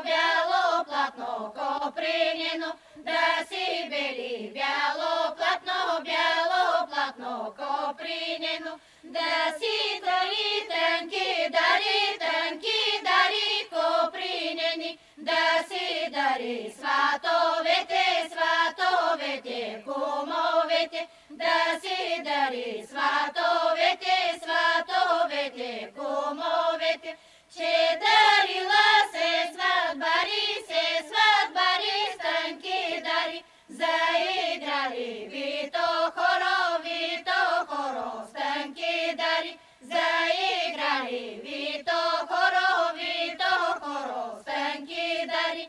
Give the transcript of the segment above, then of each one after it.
бяло платно копринено, да си бели бяло платно копринено, да си тънки дари копринени, да си дари сватовете, кумовете, да си дари сватовете, кумовете, че дарила се сватбари, станки дари, заиграли вито хоро, станки дари, заиграли вито хоро, станки дари.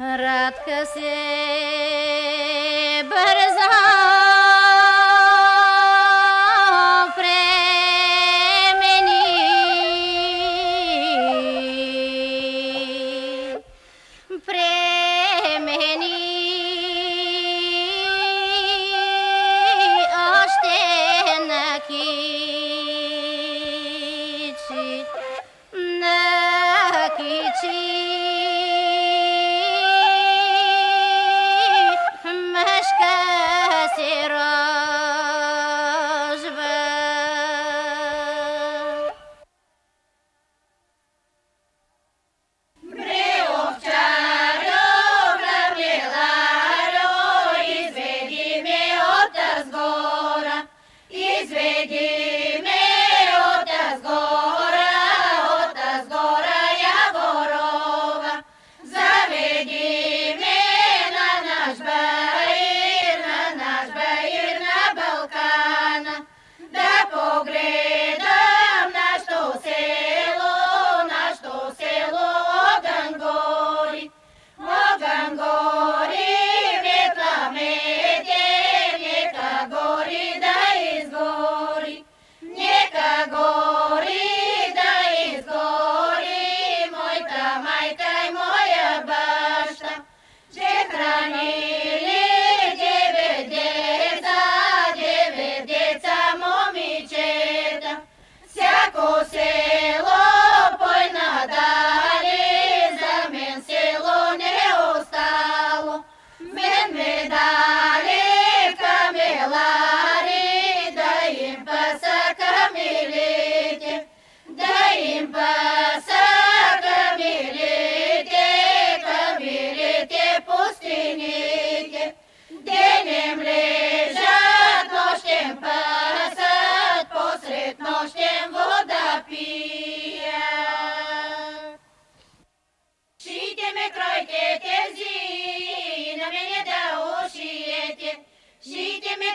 Радка се брзо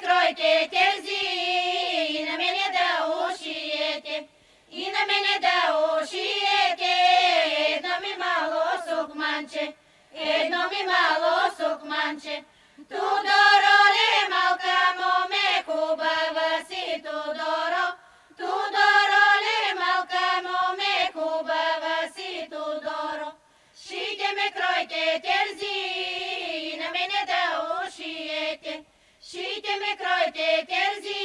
Кройте терзи, и на мене да ушиете, и на мене да ушиете. Едно ми мало сукманче, едно ми мало сукманче. Тудоро ле малка моме, хубава си Тудоро. Тудоро ле малка моме, хубава си Тудоро. Шите ме, кройте терзи, и на мене да ушиете. Шите ме, кройте терзи,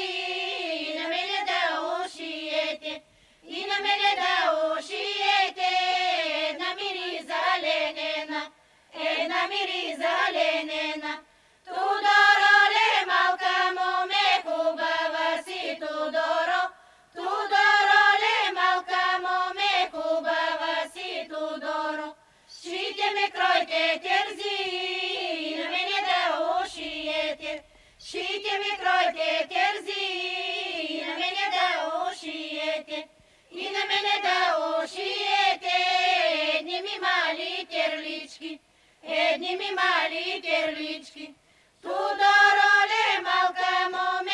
и на мене да ушиете, и на мене да ушиете. Една мириза ленена, една мириза ленена. Тудоро ле малка моме, хубава си Тудоро. Тудоро ле малка моме, хубава си Тудоро. Шите ме, кройте терзи, и на мене да ушиете. Шите ми, кройте терзи, и на мене да ушиете, и на мене да ушиете. Едни ми мали терлички, едни ми мали терлички. Тудоро ле малка моме,